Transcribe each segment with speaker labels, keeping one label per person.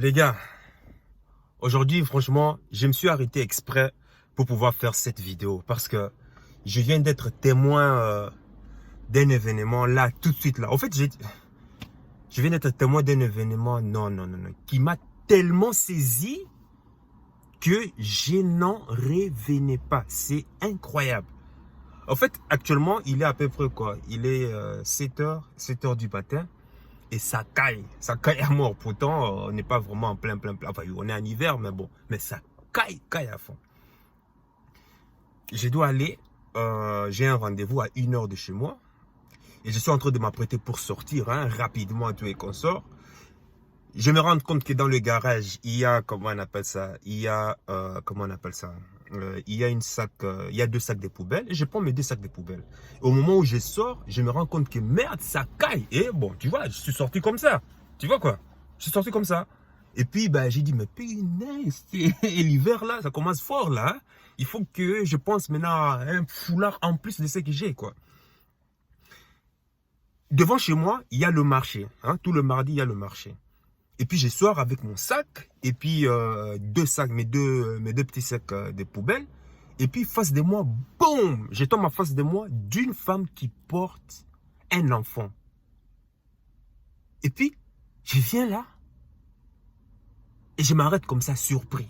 Speaker 1: Les gars, aujourd'hui, franchement, je me suis arrêté exprès pour pouvoir faire cette vidéo parce que je viens d'être témoin d'un événement là, tout de suite là. En fait, je viens d'être témoin d'un événement, non, qui m'a tellement saisi que je n'en revenais pas. C'est incroyable. En fait, actuellement, il est à peu près quoi? Il est 7 heures du matin. Et ça caille à mort. Pourtant, on n'est pas vraiment en plein. Enfin, on est en hiver, mais bon. Mais ça caille à fond. Je dois aller, j'ai un rendez-vous à 1 heure de chez moi. Et je suis en train de m'apprêter pour sortir, hein, rapidement, tout et qu'on sort. Je me rends compte que dans le garage, il y a, comment on appelle ça? Il y a, comment on appelle ça? Il y a il y a 2 sacs de poubelles. Et je prends mes 2 sacs de poubelles. Au moment où je sors, je me rends compte que merde, ça caille. Et bon, tu vois, je suis sorti comme ça. Tu vois quoi? Je suis sorti comme ça. Et puis, ben, j'ai dit, mais punaise, et l'hiver là, ça commence fort là, hein. Il faut que je pense maintenant à un foulard en plus de ce que j'ai, quoi. Devant chez moi, il y a le marché, hein. Tout le mardi, il y a le marché. Et puis, je sors avec mon sac, et puis 2 sacs, mes deux petits sacs de poubelle. Et puis, face de moi, boum, je tombe en face de moi d'une femme qui porte un enfant. Et puis, je viens là, et je m'arrête comme ça, surpris.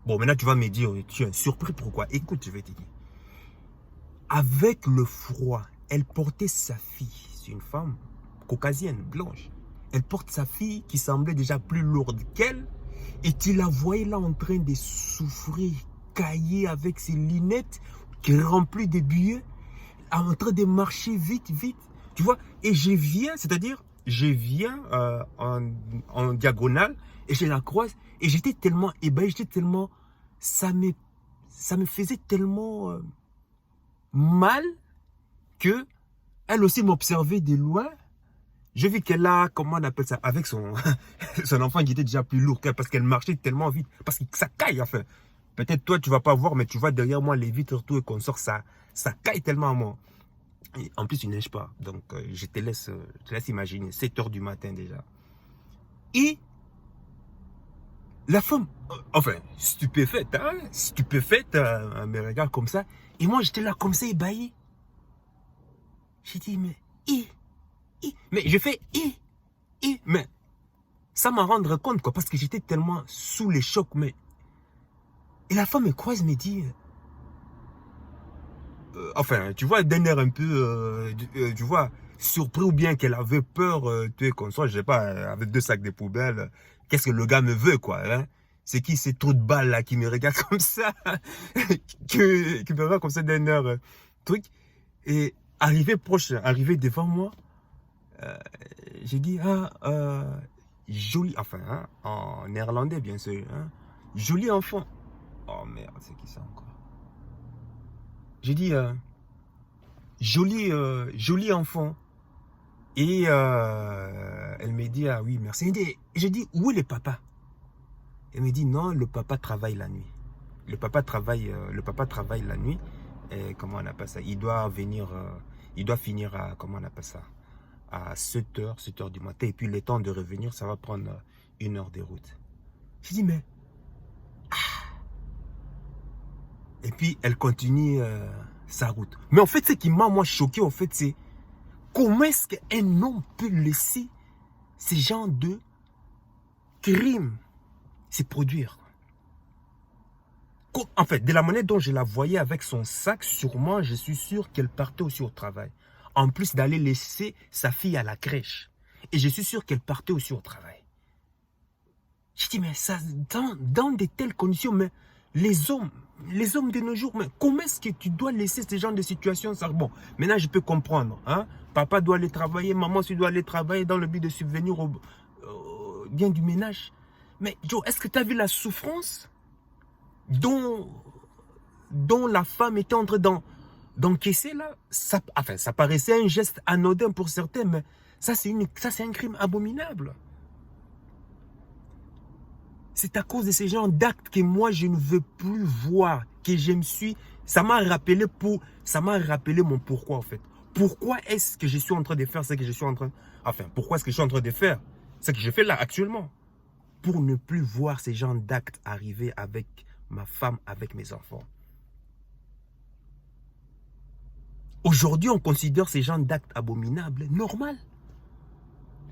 Speaker 1: Bon, maintenant, tu vas me dire, tu es surpris, pourquoi? Écoute, je vais te dire. Avec le froid, elle portait sa fille. C'est une femme caucasienne, blanche. Elle porte sa fille qui semblait déjà plus lourde qu'elle. Et tu la voyais là en train de souffrir, cailler avec ses lunettes qui remplies de billets, en train de marcher vite. Tu vois, et je viens, c'est-à-dire, je viens en diagonale et je la croise. Et j'étais tellement ébahi, ça me faisait tellement mal que elle aussi m'observait de loin. Je vis qu'elle a, comment on appelle ça, avec son, son enfant qui était déjà plus lourd qu'elle, parce qu'elle marchait tellement vite, parce que ça caille, enfin. Peut-être toi, tu vas pas voir, mais tu vois derrière moi les vitres, tout et qu'on sort, ça caille tellement à moi. Et en plus, il neige pas, donc je te laisse imaginer, 7 heures du matin déjà. Et la femme, enfin, stupéfaite, hein, elle me regarde comme ça, et moi j'étais là comme ça, ébahi. J'ai dit, mais, mais je fais, mais ça m'a rendre compte, quoi, parce que j'étais tellement sous les chocs, mais... Et la femme me croise, me dit... enfin, tu vois, d'un air un peu, tu vois, surpris ou bien qu'elle avait peur, tu es comme ça, je sais pas, avec 2 sacs de poubelle, qu'est-ce que le gars me veut, quoi, hein? C'est qui ces trous de balles, là, qui me regarde comme ça, qui me regarde comme ça d'un air, truc. Et arrivé devant moi, j'ai dit, joli, enfin, hein, en néerlandais, bien sûr, hein, joli enfant. Oh merde, c'est qui ça encore? J'ai dit, joli enfant. Et elle me dit, ah oui, merci. J'ai dit, où est le papa? Elle me dit, non, le papa travaille la nuit. Le papa travaille la nuit. Et comment on appelle ça? Il doit venir, il doit finir à, comment on appelle ça? À 7 heures du matin. Et puis le temps de revenir, ça va prendre 1 heure de route. J'ai dit, mais... Et puis, elle continue sa route. Mais en fait, ce qui m'a, moi, choqué, en fait, c'est comment est-ce qu'un homme peut laisser ce genre de crime se produire. En fait, de la manière dont je la voyais avec son sac, sûrement, je suis sûr qu'elle partait aussi au travail. En plus d'aller laisser sa fille à la crèche. Et je suis sûr qu'elle partait aussi au travail. Je dis, mais ça, dans de telles conditions, mais les hommes de nos jours, mais comment est-ce que tu dois laisser ce genre de situation? Ça, bon, maintenant je peux comprendre. Hein? Papa doit aller travailler, maman aussi doit aller travailler dans le but de subvenir au bien du ménage. Mais Joe, est-ce que tu as vu la souffrance dont la femme était en train d'encaisser là? Ça, enfin, ça paraissait un geste anodin pour certains, mais ça c'est un crime abominable. C'est à cause de ces genres d'actes que moi, je ne veux plus voir, que je me suis... Ça m'a rappelé mon pourquoi, en fait. Pourquoi est-ce que je suis en train de faire ce que je suis en train... Enfin, pourquoi est-ce que je suis en train de faire ce que je fais là, actuellement? pour ne plus voir ces genres d'actes arriver avec ma femme, avec mes enfants. Aujourd'hui, on considère ces genres d'actes abominables normal.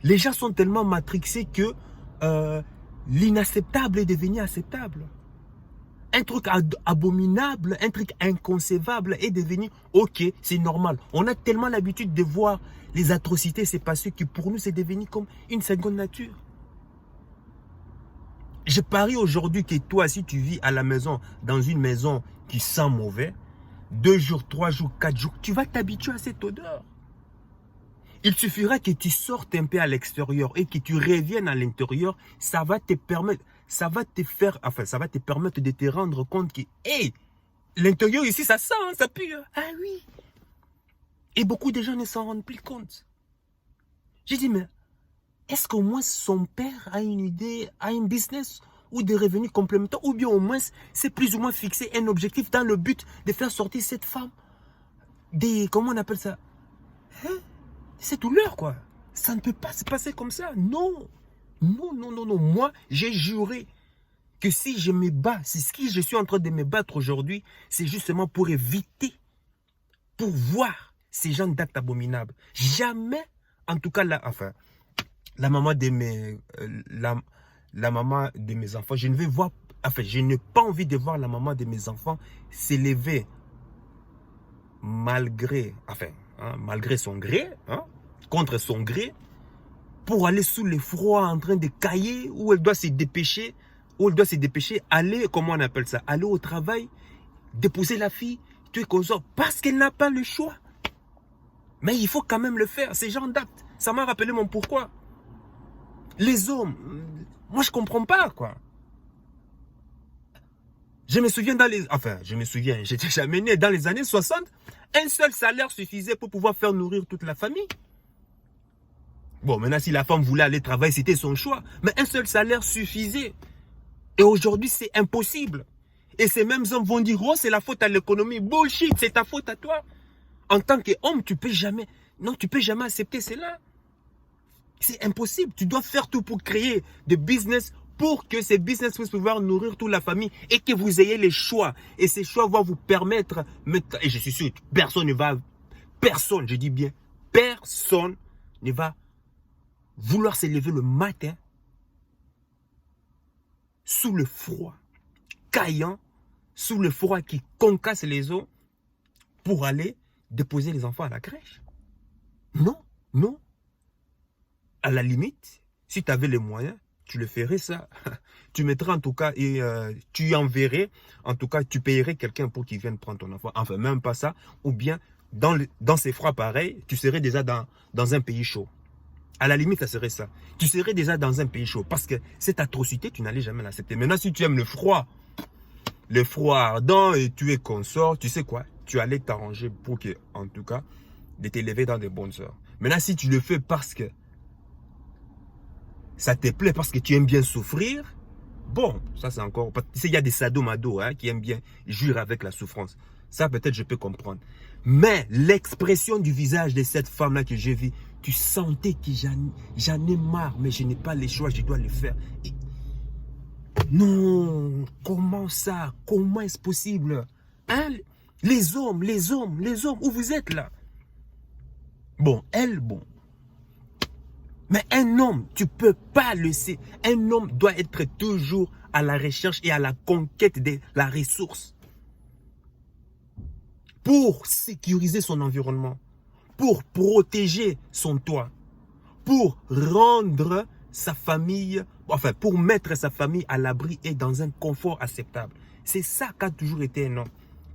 Speaker 1: Les gens sont tellement matrixés que l'inacceptable est devenu acceptable. Un truc abominable, un truc inconcevable est devenu ok, c'est normal. On a tellement l'habitude de voir les atrocités se passer que pour nous, c'est devenu comme une seconde nature. Je parie aujourd'hui que toi, si tu vis à la maison, dans une maison qui sent mauvais, 2 jours, 3 jours, 4 jours, tu vas t'habituer à cette odeur. Il suffira que tu sortes un peu à l'extérieur et que tu reviennes à l'intérieur, ça va te permettre, ça va te permettre de te rendre compte que, hey, l'intérieur ici, ça sent, ça pue. Ah oui. Et beaucoup de gens ne s'en rendent plus compte. J'ai dit, mais est-ce qu'au moins son père a une idée, a un business ou des revenus complémentaires, ou bien au moins c'est plus ou moins fixé un objectif dans le but de faire sortir cette femme des, comment on appelle ça, hein? C'est tout l'heure, quoi. Ça ne peut pas se passer comme ça. Non. Non, non, non, non. Moi, j'ai juré que si je me bats, c'est ce que je suis en train de me battre aujourd'hui, c'est justement pour éviter, pour voir ces gens d'actes abominables. Jamais, en tout cas, la maman de mes, la maman de mes enfants, je ne vais voir, je n'ai pas envie de voir la maman de mes enfants s'élever malgré son gré, contre son gré, pour aller sous le froid en train de cailler, où elle doit se dépêcher, aller, comment on appelle ça, aller au travail, déposer la fille, tuer consort, parce qu'elle n'a pas le choix. Mais il faut quand même le faire, ces genres d'actes. Ça m'a rappelé mon pourquoi. Les hommes, moi je comprends pas, quoi. Je me souviens j'étais jamais né, dans les années 60, un seul salaire suffisait pour pouvoir faire nourrir toute la famille. Bon, maintenant, si la femme voulait aller travailler, c'était son choix. Mais un seul salaire suffisait. Et aujourd'hui, c'est impossible. Et ces mêmes hommes vont dire, oh, c'est la faute à l'économie. Bullshit, c'est ta faute à toi. En tant qu'homme, tu peux jamais accepter cela. C'est impossible. Tu dois faire tout pour créer des business pour que ces business puissent pouvoir nourrir toute la famille et que vous ayez les choix. Et ces choix vont vous permettre, et je suis sûr, personne, je dis bien, personne ne va vouloir se lever le matin sous le froid caillant, sous le froid qui concasse les os pour aller déposer les enfants à la crèche. Non, non. À la limite, si tu avais les moyens, tu le ferais ça. Tu mettrais en tout cas, et tu enverrais, en tout cas, tu payerais quelqu'un pour qu'il vienne prendre ton enfant. Enfin, même pas ça. Ou bien, dans ces froids pareils, tu serais déjà dans un pays chaud. À la limite, ça serait ça. Tu serais déjà dans un pays chaud. Parce que cette atrocité, tu n'allais jamais l'accepter. Maintenant, si tu aimes le froid ardent et tu es consort, tu sais quoi? Tu allais t'arranger pour que, en tout cas, de t'élever dans des bonnes heures. Maintenant, si tu le fais parce que ça te plaît, parce que tu aimes bien souffrir, bon, ça c'est encore... Tu sais, il y a des sadomaso qui aiment bien jouir avec la souffrance. Ça, peut-être, je peux comprendre. Mais l'expression du visage de cette femme-là que j'ai vue, tu sentais que j'en ai marre, mais je n'ai pas le choix, je dois le faire. Et... non, comment ça? Comment est-ce possible? Hein? Les hommes, où vous êtes là? Bon, bon. Mais un homme, tu ne peux pas le laisser. Un homme doit être toujours à la recherche et à la conquête de la ressource. Pour sécuriser son environnement. Pour protéger son toit. Pour rendre sa famille, pour mettre sa famille à l'abri et dans un confort acceptable. C'est ça qu'a toujours été un homme.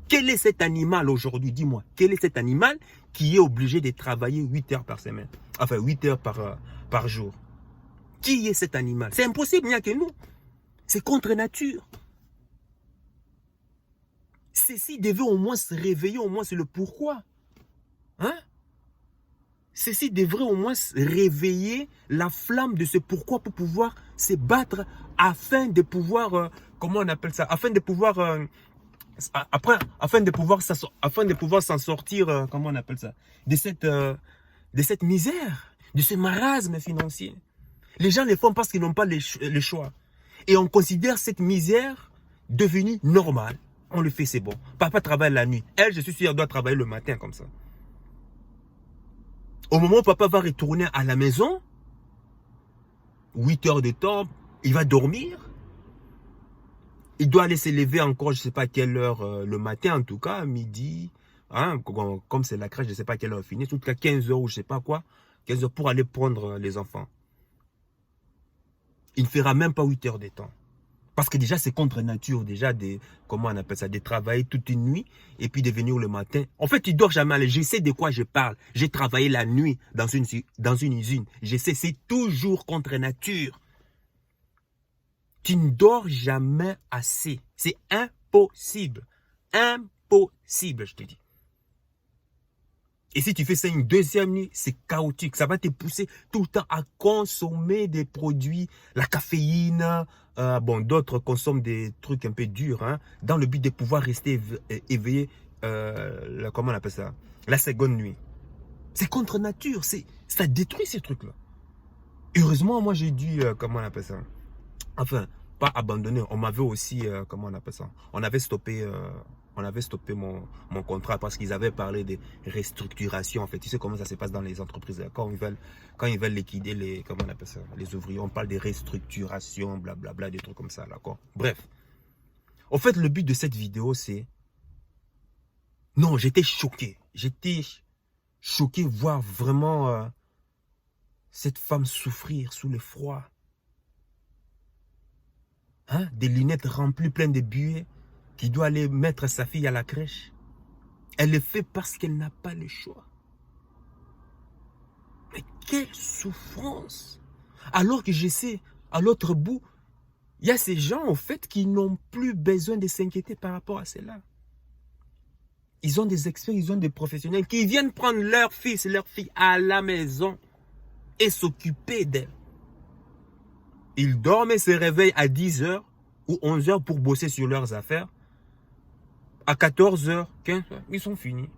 Speaker 1: Quel est cet animal aujourd'hui? Dis-moi. Quel est cet animal qui est obligé de travailler 8 heures par semaine? Enfin, 8 heures par jour. Qui est cet animal? C'est impossible, il n'y a que nous. C'est contre nature. Ceci devait au moins se réveiller, au moins c'est le pourquoi. Hein? Ceci devrait au moins réveiller la flamme de ce pourquoi pour pouvoir se battre afin de pouvoir, comment on appelle ça? Afin de pouvoir s'en sortir, comment on appelle ça? De cette misère, de ce marasme financier. Les gens le font parce qu'ils n'ont pas le choix. Et on considère cette misère devenue normale. On le fait, c'est bon. Papa travaille la nuit. Elle, je suis sûr, elle doit travailler le matin comme ça. Au moment où papa va retourner à la maison, 8 heures de temps, il va dormir. Il doit aller se lever encore, je ne sais pas à quelle heure, le matin en tout cas, à midi. Hein, comme c'est la crèche, je ne sais pas à quelle heure finit. En tout cas, 15 heures ou je ne sais pas quoi. 15 heures pour aller prendre les enfants. Il ne fera même pas 8 heures de temps. Parce que déjà, c'est contre nature, déjà, comment on appelle ça, de travailler toute une nuit et puis de venir le matin. En fait, tu dors jamais. Je sais de quoi je parle. J'ai travaillé la nuit dans une usine. Je sais, c'est toujours contre nature. Tu ne dors jamais assez. C'est impossible. Impossible, je te dis. Et si tu fais ça une deuxième nuit, c'est chaotique. Ça va te pousser tout le temps à consommer des produits, la caféine. Bon, d'autres consomment des trucs un peu durs, hein, dans le but de pouvoir rester éveillé, comment on appelle ça, la seconde nuit. C'est contre nature. Ça détruit ces trucs-là. Heureusement, moi, j'ai dû, comment on appelle ça, enfin, pas abandonner. On m'avait aussi, comment on appelle ça, on avait stoppé mon contrat parce qu'ils avaient parlé de restructuration. En fait, tu sais comment ça se passe dans les entreprises. Quand ils veulent liquider les, comment on appelle ça, les ouvriers, on parle de restructuration, blablabla, des trucs comme ça. D'accord. Bref. En fait, le but de cette vidéo, c'est... Non, j'étais choqué. J'étais choqué voir vraiment cette femme souffrir sous le froid. Hein? Des lunettes remplies pleines de buée, qui doit aller mettre sa fille à la crèche. Elle le fait parce qu'elle n'a pas le choix. Mais quelle souffrance! Alors que je sais, à l'autre bout, il y a ces gens, en fait, qui n'ont plus besoin de s'inquiéter par rapport à cela. Ils ont des experts, ils ont des professionnels qui viennent prendre leur fils, leur fille à la maison et s'occuper d'elle. Ils dorment et se réveillent à 10 heures ou 11 heures pour bosser sur leurs affaires. À 14 heures, 15 heures, ils sont finis.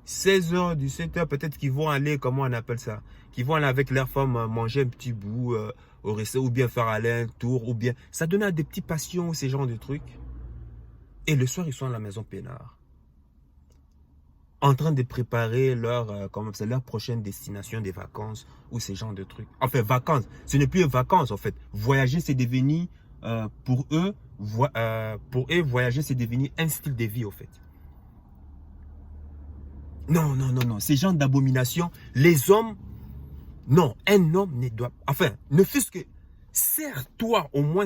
Speaker 1: 16 heures, 17 heures, peut-être qu'ils vont aller, comment on appelle ça, qu'ils vont aller avec leur femme manger un petit bout au resto, ou bien faire aller un tour, ou bien... Ça donne à des petits passions, ces genres de trucs. Et le soir, ils sont à la maison peinard. En train de préparer leur, comment c'est, leur prochaine destination des vacances, ou ces genres de trucs. Enfin, vacances, ce n'est plus vacances, en fait. Voyager, c'est devenu, pour eux, voyager, c'est devenu un style de vie, en fait. Non, non, non, non. Ces gens d'abomination, les hommes, non, un homme ne doit... Enfin, ne fût-ce que... Serre-toi au moins,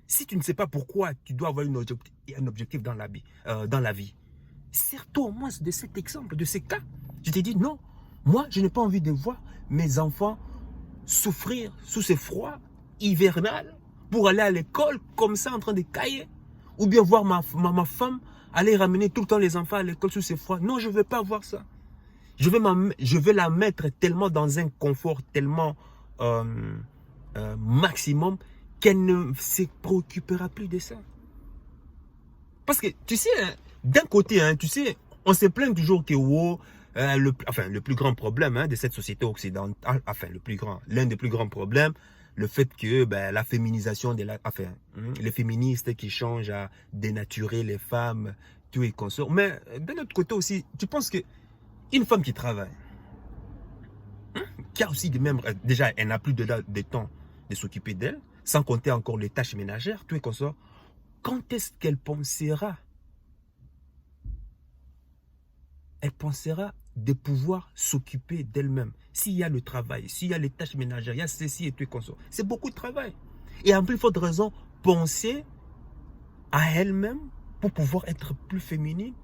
Speaker 1: si tu ne sais pas pourquoi tu dois avoir un objectif dans la vie. Serre-toi au moins de cet exemple, de ces cas. Je t'ai dit, non, moi, je n'ai pas envie de voir mes enfants souffrir sous ce froid hivernal pour aller à l'école comme ça en train de cailler. Ou bien voir ma femme aller ramener tout le temps les enfants à l'école sous ce froid. Non, je ne veux pas voir ça. Je vais la mettre tellement dans un confort, tellement maximum qu'elle ne se préoccupera plus de ça. Parce que, tu sais, hein, d'un côté, hein, tu sais, on se plaint toujours que le plus grand problème de cette société occidentale, enfin, l'un des plus grands problèmes, le fait que la féminisation les féministes qui changent à dénaturer les femmes, tout et consort. Mais d'un autre côté aussi, tu penses que une femme qui travaille, qui a aussi déjà, elle n'a plus de temps de s'occuper d'elle, sans compter encore les tâches ménagères, tout et consort. Quand est-ce qu'elle pensera? Elle pensera de pouvoir s'occuper d'elle-même. S'il y a le travail, s'il y a les tâches ménagères, il y a ceci et tout et consort. C'est beaucoup de travail. Et en plus forte raison, penser à elle-même pour pouvoir être plus féminine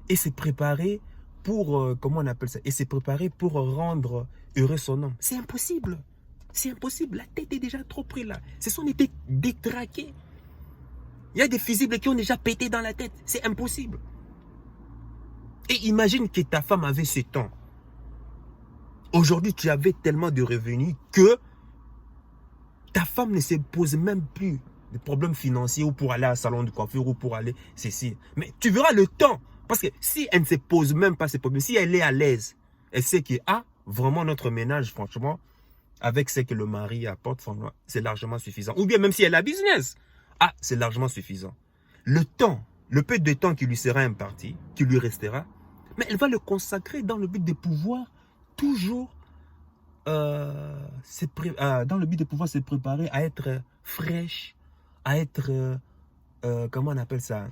Speaker 1: et se préparer pour, comment on appelle ça, et se préparer pour rendre heureux son homme. C'est impossible. C'est impossible. La tête est déjà trop prise là. Ce sont des têtes détraquées. Il y a des fusibles qui ont déjà pété dans la tête. C'est impossible. Et imagine que ta femme avait 7 ans. Aujourd'hui, tu avais tellement de revenus que ta femme ne se pose même plus de problèmes financiers ou pour aller à un salon de coiffure ou pour aller ceci. Mais tu verras le temps. Parce que si elle ne se pose même pas ces problèmes, si elle est à l'aise, elle sait que, vraiment notre ménage, franchement, avec ce que le mari apporte, c'est largement suffisant. Ou bien même si elle a business, ah, c'est largement suffisant. Le temps, le peu de temps qui lui sera imparti, qui lui restera, mais elle va le consacrer dans le but de pouvoir toujours, dans le but de pouvoir se préparer à être fraîche, à être, comment on appelle ça,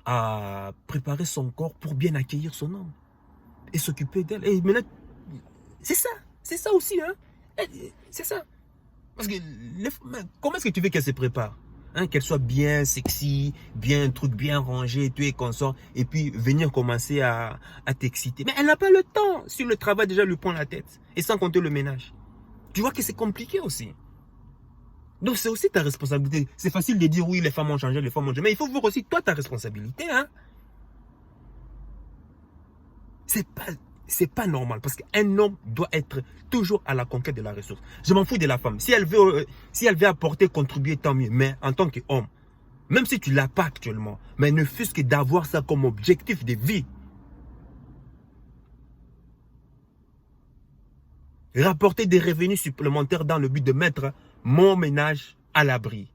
Speaker 1: à préparer son corps pour bien accueillir son homme et s'occuper d'elle. Et maintenant, c'est ça aussi, hein. C'est ça. Parce que comment est-ce que tu veux qu'elle se prépare, hein, qu'elle soit bien sexy, bien truc, bien rangé, tu es consort, et puis venir commencer à t'exciter. Mais elle n'a pas le temps. Si le travail déjà lui prend la tête, et sans compter le ménage. Tu vois que c'est compliqué aussi. Donc c'est aussi ta responsabilité. C'est facile de dire oui, les femmes ont changé, les femmes ont changé. Mais il faut voir aussi toi ta responsabilité, hein. C'est pas normal parce qu'un homme doit être toujours à la conquête de la ressource. Je m'en fous de la femme. Si elle veut apporter, contribuer, tant mieux. Mais en tant qu'homme, même si tu ne l'as pas actuellement, mais ne fût-ce que d'avoir ça comme objectif de vie. Rapporter des revenus supplémentaires dans le but de mettre mon ménage à l'abri.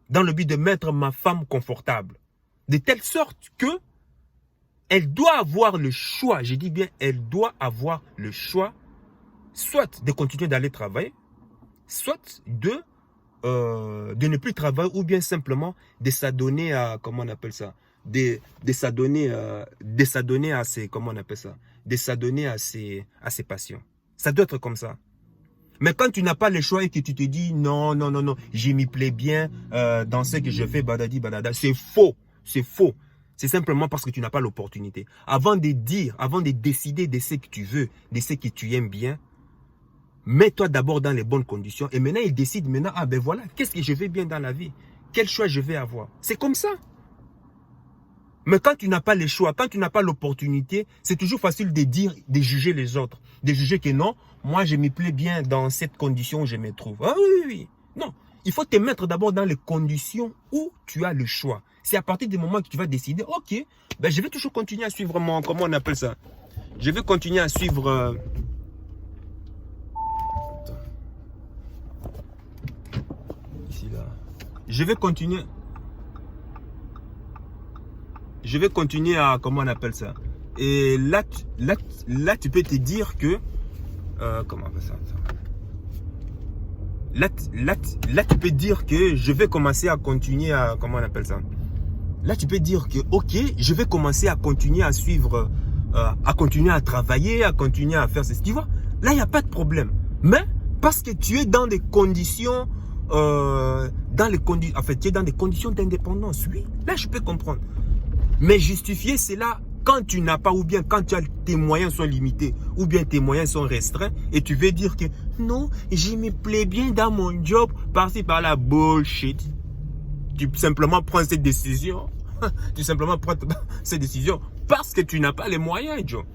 Speaker 1: Dans le but de mettre ma femme confortable. De telle sorte que elle doit avoir le choix, je dis bien, elle doit avoir le choix, soit de continuer d'aller travailler, soit de ne plus travailler, ou bien simplement de s'adonner à, comment on appelle ça, de s'adonner à ses, comment on appelle ça, de s'adonner à ses passions. Ça doit être comme ça. Mais quand tu n'as pas le choix et que tu te dis, non, je m'y plais bien dans ce que je fais, badadi, badada, c'est faux, c'est faux. C'est simplement parce que tu n'as pas l'opportunité. Avant de décider de ce que tu veux, de ce que tu aimes bien, mets-toi d'abord dans les bonnes conditions. Et maintenant, il décide maintenant, ah ben voilà, qu'est-ce que je vais bien dans la vie? Quel choix je vais avoir? C'est comme ça. Mais quand tu n'as pas les choix, quand tu n'as pas l'opportunité, c'est toujours facile de dire, de juger les autres. De juger que non, moi je me plais bien dans cette condition où je me trouve. Ah oui. Non. Il faut te mettre d'abord dans les conditions où tu as le choix. C'est à partir du moment que tu vas décider, ok, ben je vais toujours continuer à suivre mon, comment on appelle ça? Je vais continuer à suivre... Ici, là. Je vais continuer à, comment on appelle ça? Et là, tu peux te dire que... comment on appelle ça? Là, tu peux dire que je vais commencer à continuer à... Comment on appelle ça? Là, tu peux dire que, ok, je vais commencer à continuer à suivre, à continuer à travailler, à continuer à faire ceci. Tu vois, là, il n'y a pas de problème. Mais, parce que tu es dans des conditions, en fait, tu es dans des conditions d'indépendance. Oui, là, je peux comprendre. Mais justifier cela quand tu n'as pas, ou bien quand tes moyens sont limités, ou bien tes moyens sont restreints, et tu veux dire que non, je me plais bien dans mon job, par-ci par-là, bullshit. Tu simplement prends cette décision. Tu simplement prends cette décision parce que tu n'as pas les moyens, Joe.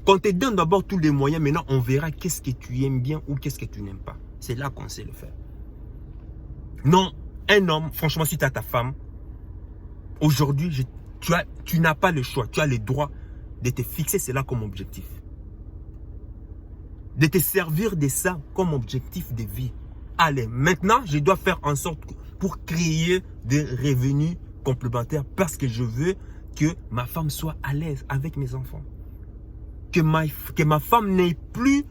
Speaker 1: Qu'on te donne d'abord tous les moyens, maintenant on verra qu'est-ce que tu aimes bien ou qu'est-ce que tu n'aimes pas. C'est là qu'on sait le faire. Non, un homme, franchement, si tu as ta femme, aujourd'hui, tu n'as pas le choix. Tu as le droit de te fixer cela comme objectif. De te servir de ça comme objectif de vie. Allez, maintenant, je dois faire en sorte pour créer des revenus complémentaires parce que je veux que ma femme soit à l'aise avec mes enfants. Que ma femme n'ait plus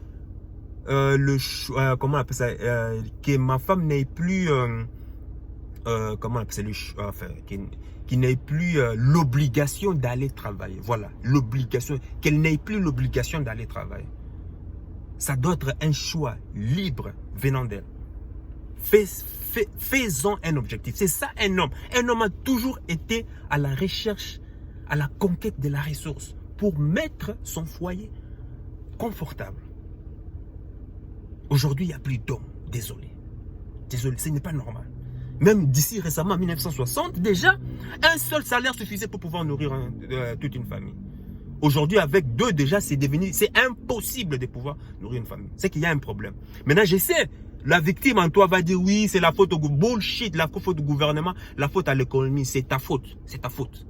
Speaker 1: le choix, comment on appelle ça, que ma femme n'ait plus, comment on appelle ça, le choix, enfin, qu'il n'ait plus l'obligation d'aller travailler. Voilà, l'obligation, qu'elle n'ait plus l'obligation d'aller travailler. Ça doit être un choix libre venant d'elle. Faisons un objectif. C'est ça un homme. Un homme a toujours été à la recherche, à la conquête de la ressource pour mettre son foyer confortable. Aujourd'hui, il n'y a plus d'hommes. Désolé. Désolé, ce n'est pas normal. Même d'ici récemment, en 1960, déjà, un seul salaire suffisait pour pouvoir nourrir toute une famille. Aujourd'hui, avec deux, déjà, c'est impossible de pouvoir nourrir une famille. C'est qu'il y a un problème. Maintenant, je sais, la victime en toi va dire oui, c'est la faute au bullshit, la faute au gouvernement, la faute à l'économie, c'est ta faute. C'est ta faute.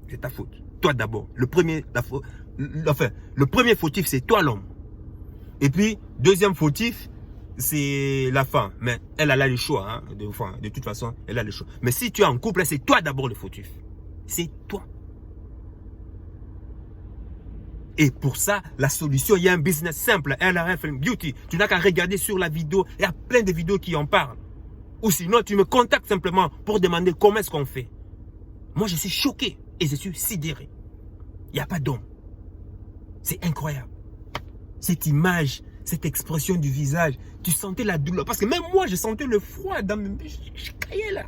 Speaker 1: C'est ta faute. Toi d'abord. Le premier fautif, c'est toi l'homme. Et puis, deuxième fautif, c'est la fin. Mais elle a le choix. Hein, de toute façon, elle a le choix. Mais si tu es en couple, c'est toi d'abord le fautif. C'est toi. Et pour ça, la solution, il y a un business simple, LRF Beauty. Tu n'as qu'à regarder sur la vidéo. Il y a plein de vidéos qui en parlent. Ou sinon, tu me contactes simplement pour demander comment est-ce qu'on fait. Moi, je suis choqué et je suis sidéré. Il n'y a pas d'homme. C'est incroyable. Cette image, cette expression du visage, tu sentais la douleur. Parce que même moi, je sentais le froid dans mes... Je caillais là.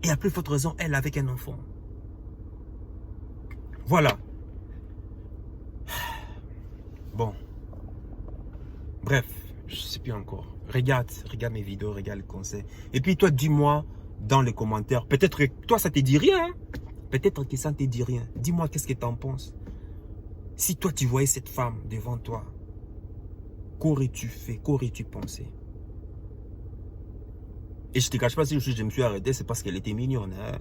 Speaker 1: Et à plus forte raison, elle avec un enfant. Voilà. Bon. Bref, je ne sais plus encore. Regarde mes vidéos, regarde les conseils. Et puis toi, dis-moi dans les commentaires. Peut-être que toi, ça ne te dit rien. Hein? Peut-être que ça ne te dit rien. Dis-moi qu'est-ce que tu en penses. Si toi, tu voyais cette femme devant toi, qu'aurais-tu fait? Qu'aurais-tu pensé? Et je ne te cache pas, si je me suis arrêté, c'est parce qu'elle était mignonne. Hein?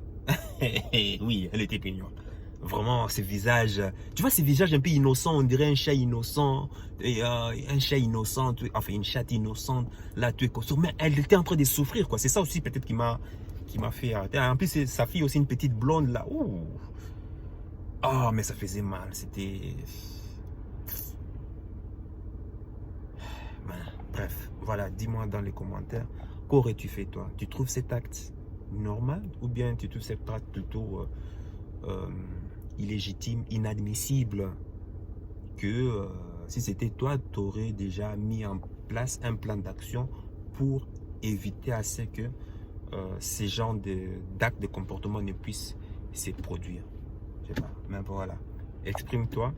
Speaker 1: Oui, elle était mignonne. Vraiment, ce visage, tu vois, ce visage un peu innocent, on dirait un chat innocent, un chat innocent, enfin une chatte innocente, là, tu es conscient, mais elle était en train de souffrir, quoi. C'est ça aussi peut-être qui m'a fait arrêter. En plus, sa fille aussi, une petite blonde, là. Ouh. Oh, mais ça faisait mal, c'était... Bref, voilà, dis-moi dans les commentaires, qu'aurais-tu fait, toi? Tu trouves cet acte normal ou bien tu trouves cet acte plutôt... illégitime, inadmissible, que si c'était toi, tu aurais déjà mis en place un plan d'action pour éviter à ce que ces genres d'actes de comportement ne puissent se produire. Je sais pas, mais voilà. Exprime-toi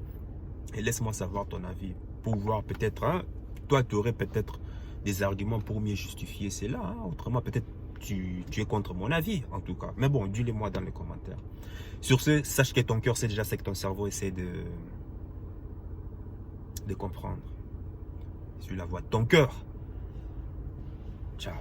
Speaker 1: et laisse-moi savoir ton avis pour voir peut-être, hein, toi tu aurais peut-être des arguments pour mieux justifier cela, hein, autrement peut-être tu es contre mon avis en tout cas. Mais bon, dis-le-moi dans les commentaires. Sur ce, sache que ton cœur sait déjà ce que ton cerveau essaie de comprendre. Sur la voie de ton cœur. Ciao.